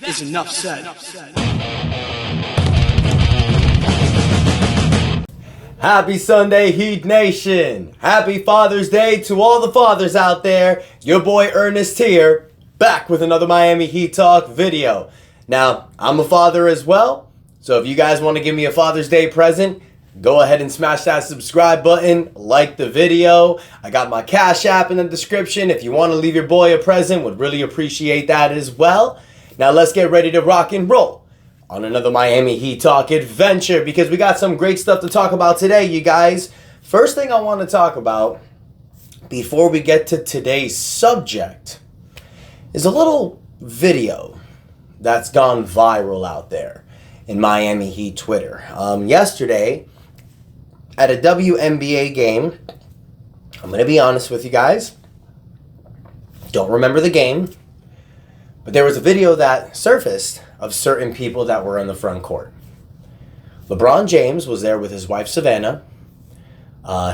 is enough said. Happy Sunday, Heat Nation! Happy Father's Day to all the fathers out there. Your boy Ernest here, back with another Miami Heat Talk video. Now, I'm a father as well, so if you guys want to give me a Father's Day present, go ahead and smash that subscribe button, like the video. I got my Cash App in the description. If you want to leave your boy a present, would really appreciate that as well. Now let's get ready to rock and roll on another Miami Heat Talk adventure, because we got some great stuff to talk about today, you guys. First thing I want to talk about before we get to today's subject is a little video that's gone viral out there in Miami Heat Twitter. Yesterday, at a WNBA game, I'm going to be honest with you guys, don't remember the game, but there was a video that surfaced of certain people that were on the front court. LeBron James was there with his wife Savannah,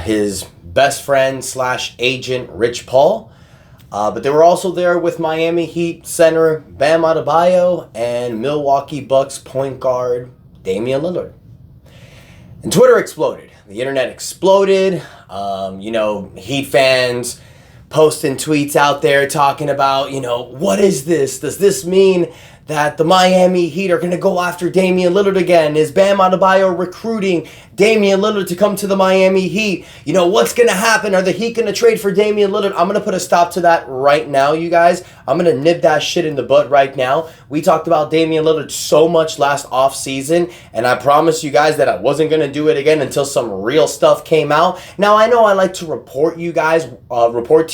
his best friend / agent Rich Paul, but they were also there with Miami Heat center Bam Adebayo and Milwaukee Bucks point guard Damian Lillard. And Twitter exploded. The internet exploded. Heat fans posting tweets out there talking about, what is this? Does this mean that the Miami Heat are going to go after Damian Lillard again? Is Bam Adebayo recruiting Damian Lillard to come to the Miami Heat? What's going to happen? Are the Heat going to trade for Damian Lillard? I'm going to put a stop to that right now, you guys. I'm going to nip that shit in the bud right now. We talked about Damian Lillard so much last offseason, and I promised you guys that I wasn't going to do it again until some real stuff came out. Now, I know I like to report to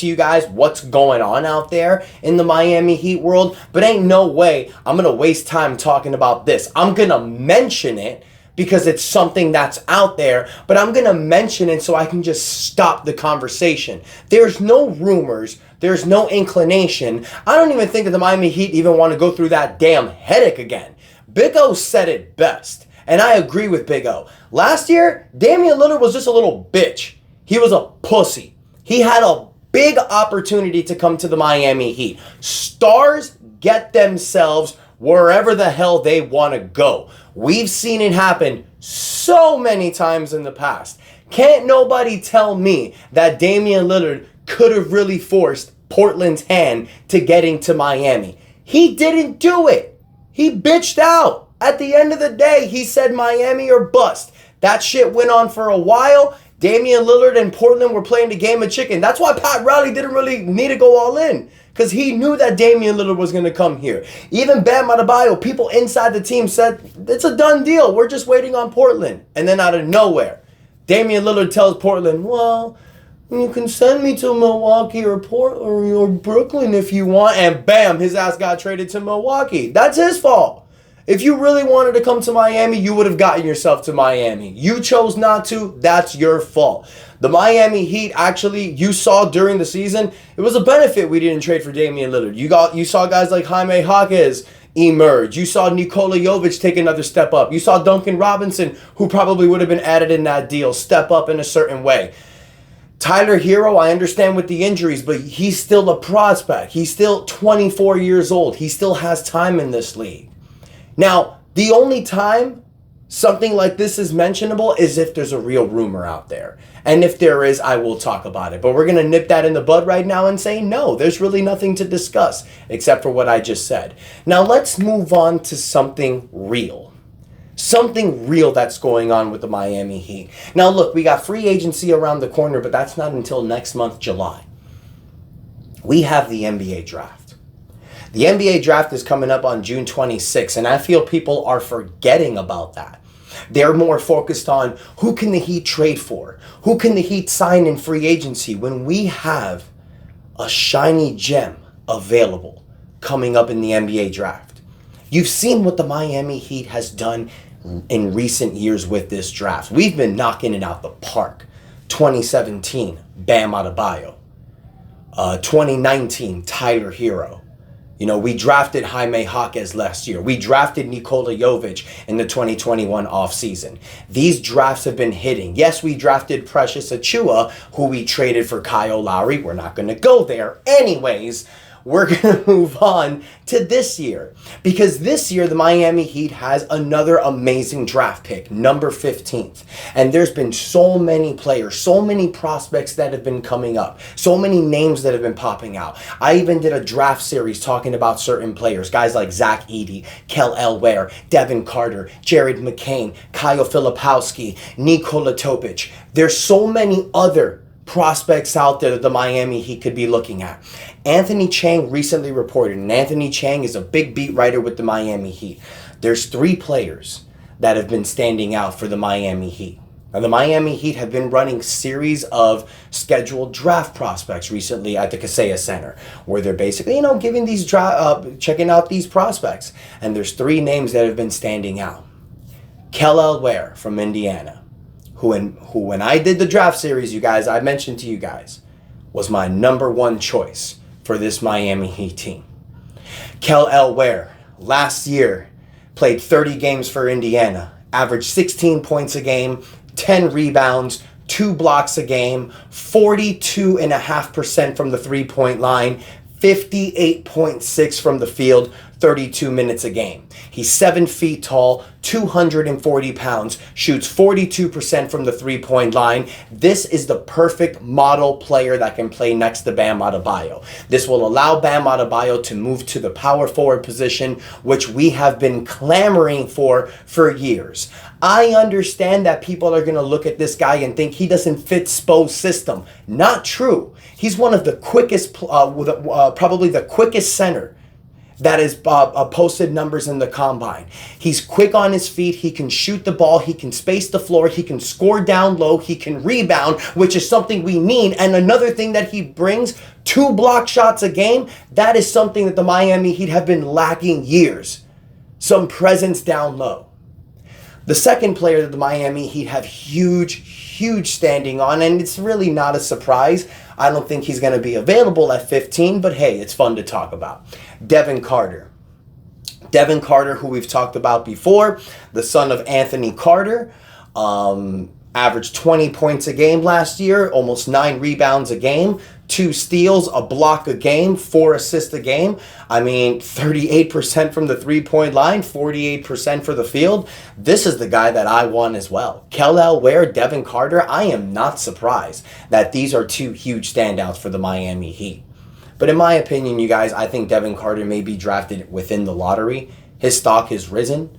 you guys what's going on out there in the Miami Heat world, but ain't no way I'm going to waste time talking about this. I'm going to mention it because it's something that's out there, but I'm going to mention it so I can just stop the conversation. There's no rumors. There's no inclination. I don't even think that the Miami Heat even want to go through that damn headache again. Big O said it best, and I agree with Big O. Last year, Damian Lillard was just a little bitch. He was a pussy. He had a big opportunity to come to the Miami Heat. Stars get themselves wherever the hell they want to go. We've seen it happen so many times in the past. Can't nobody tell me that Damian Lillard could have really forced Portland's hand to getting to Miami. He didn't do it. He bitched out. At the end of the day, he said Miami or bust. That shit went on for a while. Damian Lillard and Portland were playing the game of chicken. That's why Pat Riley didn't really need to go all in, because he knew that Damian Lillard was going to come here. Even Bam Adebayo, people inside the team said, it's a done deal. We're just waiting on Portland. And then out of nowhere, Damian Lillard tells Portland, well, you can send me to Milwaukee or Brooklyn if you want. And bam, his ass got traded to Milwaukee. That's his fault. If you really wanted to come to Miami, you would have gotten yourself to Miami. You chose not to. That's your fault. The Miami Heat, actually, you saw during the season, it was a benefit we didn't trade for Damian Lillard. You saw guys like Jaime Jaquez emerge. You saw Nikola Jovic take another step up. You saw Duncan Robinson, who probably would have been added in that deal, step up in a certain way. Tyler Hero, I understand with the injuries, but he's still a prospect. He's still 24 years old. He still has time in this league. Now, the only time something like this is mentionable is if there's a real rumor out there. And if there is, I will talk about it. But we're going to nip that in the bud right now and say, no, there's really nothing to discuss except for what I just said. Now, let's move on to something real. Something real that's going on with the Miami Heat. Now, look, we got free agency around the corner, but that's not until next month, July. We have the NBA draft. The NBA draft is coming up on June 26th, and I feel people are forgetting about that. They're more focused on who can the Heat trade for? Who can the Heat sign in free agency when we have a shiny gem available coming up in the NBA draft? You've seen what the Miami Heat has done in recent years with this draft. We've been knocking it out the park. 2017, Bam Adebayo. 2019, Tyler Hero. We drafted Jaime Jaquez last year. We drafted Nikola Jovic in the 2021 offseason. These drafts have been hitting. Yes, we drafted Precious Achiuwa, who we traded for Kel'el Ware. We're not going to go there anyways. we're going to move on to this year. Because this year, the Miami Heat has another amazing draft pick, number 15th. And there's been so many players, so many prospects that have been coming up, so many names that have been popping out. I even did a draft series talking about certain players, guys like Zach Edey, Kel'el Ware, Devin Carter, Jared McCain, Kyle Filipowski, Nikola Topic. There's so many other prospects out there that the Miami Heat could be looking at. Anthony Chang recently reported, and Anthony Chang is a big beat writer with the Miami Heat. There's 3 players that have been standing out for the Miami Heat. Now, the Miami Heat have been running series of scheduled draft prospects recently at the Kaseya Center, where they're basically, giving these checking out these prospects. And there's 3 names that have been standing out. Kel'el Ware from Indiana, who when I did the draft series, you guys, I mentioned to you guys, was my number 1 choice for this Miami Heat team. Kel'el Ware, last year, played 30 games for Indiana, averaged 16 points a game, 10 rebounds, 2 blocks a game, 42.5% from the three-point line, 58.6 from the field, 32 minutes a game. He's 7 feet tall, 240 pounds, shoots 42% from the three-point line. This is the perfect model player that can play next to Bam Adebayo. This will allow Bam Adebayo to move to the power forward position, which we have been clamoring for years. I understand that people are going to look at this guy and think he doesn't fit Spo's system. Not true. He's one of the quickest, probably the quickest center that has posted numbers in the combine. He's quick on his feet. He can shoot the ball. He can space the floor. He can score down low. He can rebound, which is something we need. And another thing that he brings, 2 block shots a game. That is something that the Miami Heat have been lacking years. Some presence down low. The second player that the Miami Heat have huge standing on, and it's really not a surprise. I don't think he's going to be available at 15, but hey, it's fun to talk about. Devin Carter. Devin Carter, who we've talked about before, the son of Anthony Carter, averaged 20 points a game last year, almost 9 rebounds a game, 2 steals, a block a game, 4 assists a game. 38% from the three-point line, 48% for the field. This is the guy that I want as well. Kel'el Ware, Devin Carter, I am not surprised that these are 2 huge standouts for the Miami Heat. But in my opinion, you guys, I think Devin Carter may be drafted within the lottery. His stock has risen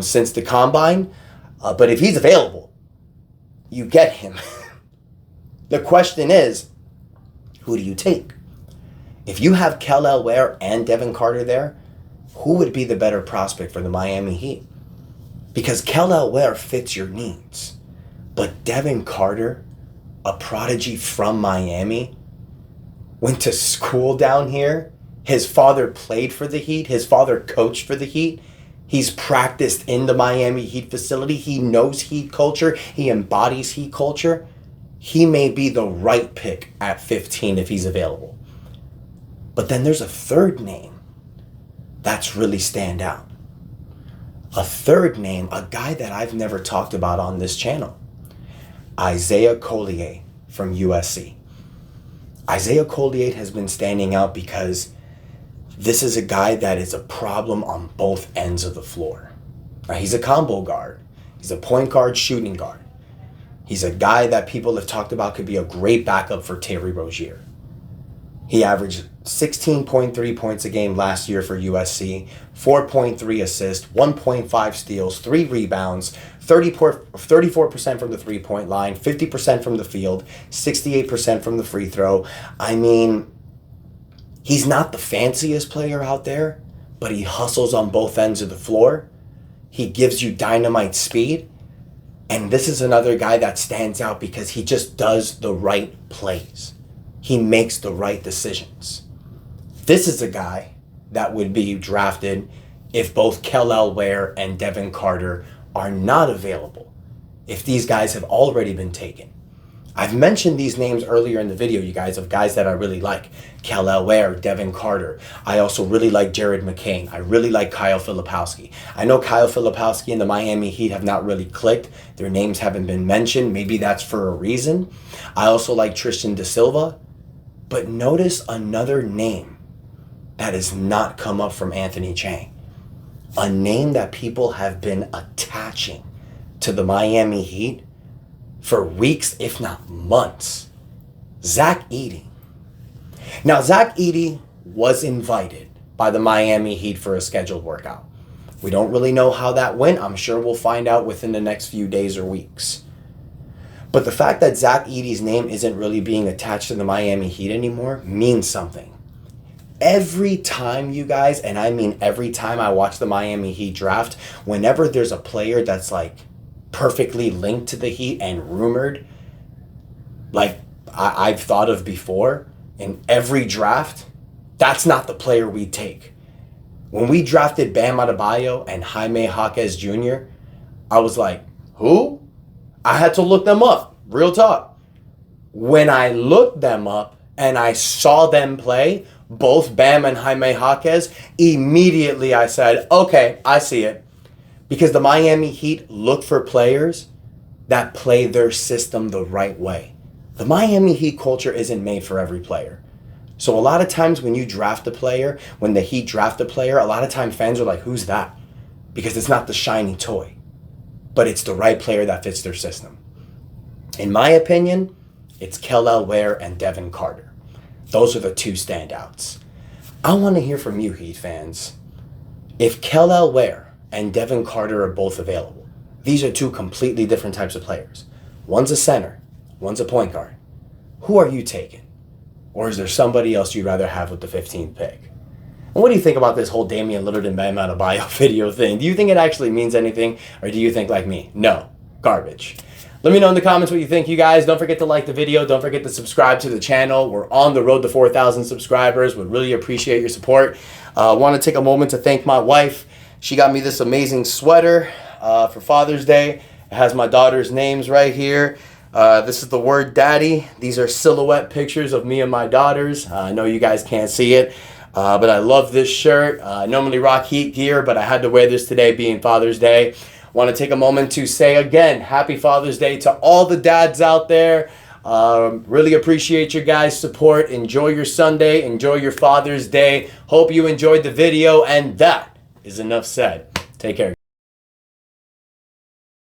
since the combine. But if he's available, you get him. The question is, who do you take? If you have Kel'el Ware and Devin Carter there, who would be the better prospect for the Miami Heat? Because Kel'el Ware fits your needs. But Devin Carter, a prodigy from Miami, went to school down here. His father played for the Heat. His father coached for the Heat. He's practiced in the Miami Heat facility. He knows Heat culture. He embodies Heat culture. He may be the right pick at 15 if he's available. But then there's a third name that's really stand out. A third name, a guy that I've never talked about on this channel. Isaiah Collier from USC. Isaiah Collier has been standing out because this is a guy that is a problem on both ends of the floor. Now, he's a combo guard. He's a point guard, shooting guard. He's a guy that people have talked about could be a great backup for Terry Rozier. He averaged 16.3 points a game last year for USC, 4.3 assists, 1.5 steals, 3 rebounds, 34% from the three-point line, 50% from the field, 68% from the free throw. He's not the fanciest player out there, but he hustles on both ends of the floor. He gives you dynamite speed. And this is another guy that stands out because he just does the right plays. He makes the right decisions. This is a guy that would be drafted if both Kel'el Ware and Devin Carter are not available, if these guys have already been taken. I've mentioned these names earlier in the video, you guys, of guys that I really like. Kel'el Ware, Devin Carter. I also really like Jared McCain. I really like Kyle Filipowski. I know Kyle Filipowski and the Miami Heat have not really clicked. Their names haven't been mentioned. Maybe that's for a reason. I also like Tristan Da Silva. But notice another name that has not come up from Anthony Chang. A name that people have been attaching to the Miami Heat for weeks, if not months. Zach Edey. Now, Zach Edey was invited by the Miami Heat for a scheduled workout. We don't really know how that went. I'm sure we'll find out within the next few days or weeks. But the fact that Zach Edey's name isn't really being attached to the Miami Heat anymore means something. Every time, you guys, and I mean every time I watch the Miami Heat draft, whenever there's a player that's like perfectly linked to the Heat and rumored, like I've thought of before, in every draft, that's not the player we take. When we drafted Bam Adebayo and Jaime Jaquez Jr., I was like, who? I had to look them up. Real talk. When I looked them up and I saw them play, both Bam and Jaime Jaquez, immediately I said, okay, I see it. Because the Miami Heat look for players that play their system the right way. The Miami Heat culture isn't made for every player. So a lot of times when you draft a player, when the Heat draft a player, a lot of times fans are like, who's that? Because it's not the shiny toy, but it's the right player that fits their system. In my opinion, it's Kel'el Ware and Devin Carter. Those are the two standouts. I want to hear from you, Heat fans. If Kel'el Ware and Devin Carter are both available, these are two completely different types of players. One's a center, one's a point guard. Who are you taking? Or is there somebody else you'd rather have with the 15th pick? And what do you think about this whole Damian Lillard and Bam Adebayo video thing? Do you think it actually means anything? Or do you think like me? No. Garbage. Let me know in the comments what you think, you guys. Don't forget to like the video. Don't forget to subscribe to the channel. We're on the road to 4,000 subscribers. Would really appreciate your support. I want to take a moment to thank my wife. She got me this amazing sweater for Father's Day. It has my daughter's names right here. This is the word daddy. These are silhouette pictures of me and my daughters. I know you guys can't see it, but I love this shirt. I normally rock Heat gear, but I had to wear this today being Father's Day. Want to take a moment to say again, happy Father's Day to all the dads out there. Really appreciate your guys' support. Enjoy your Sunday. Enjoy your Father's Day. Hope you enjoyed the video, and that is enough said. Take care, guys.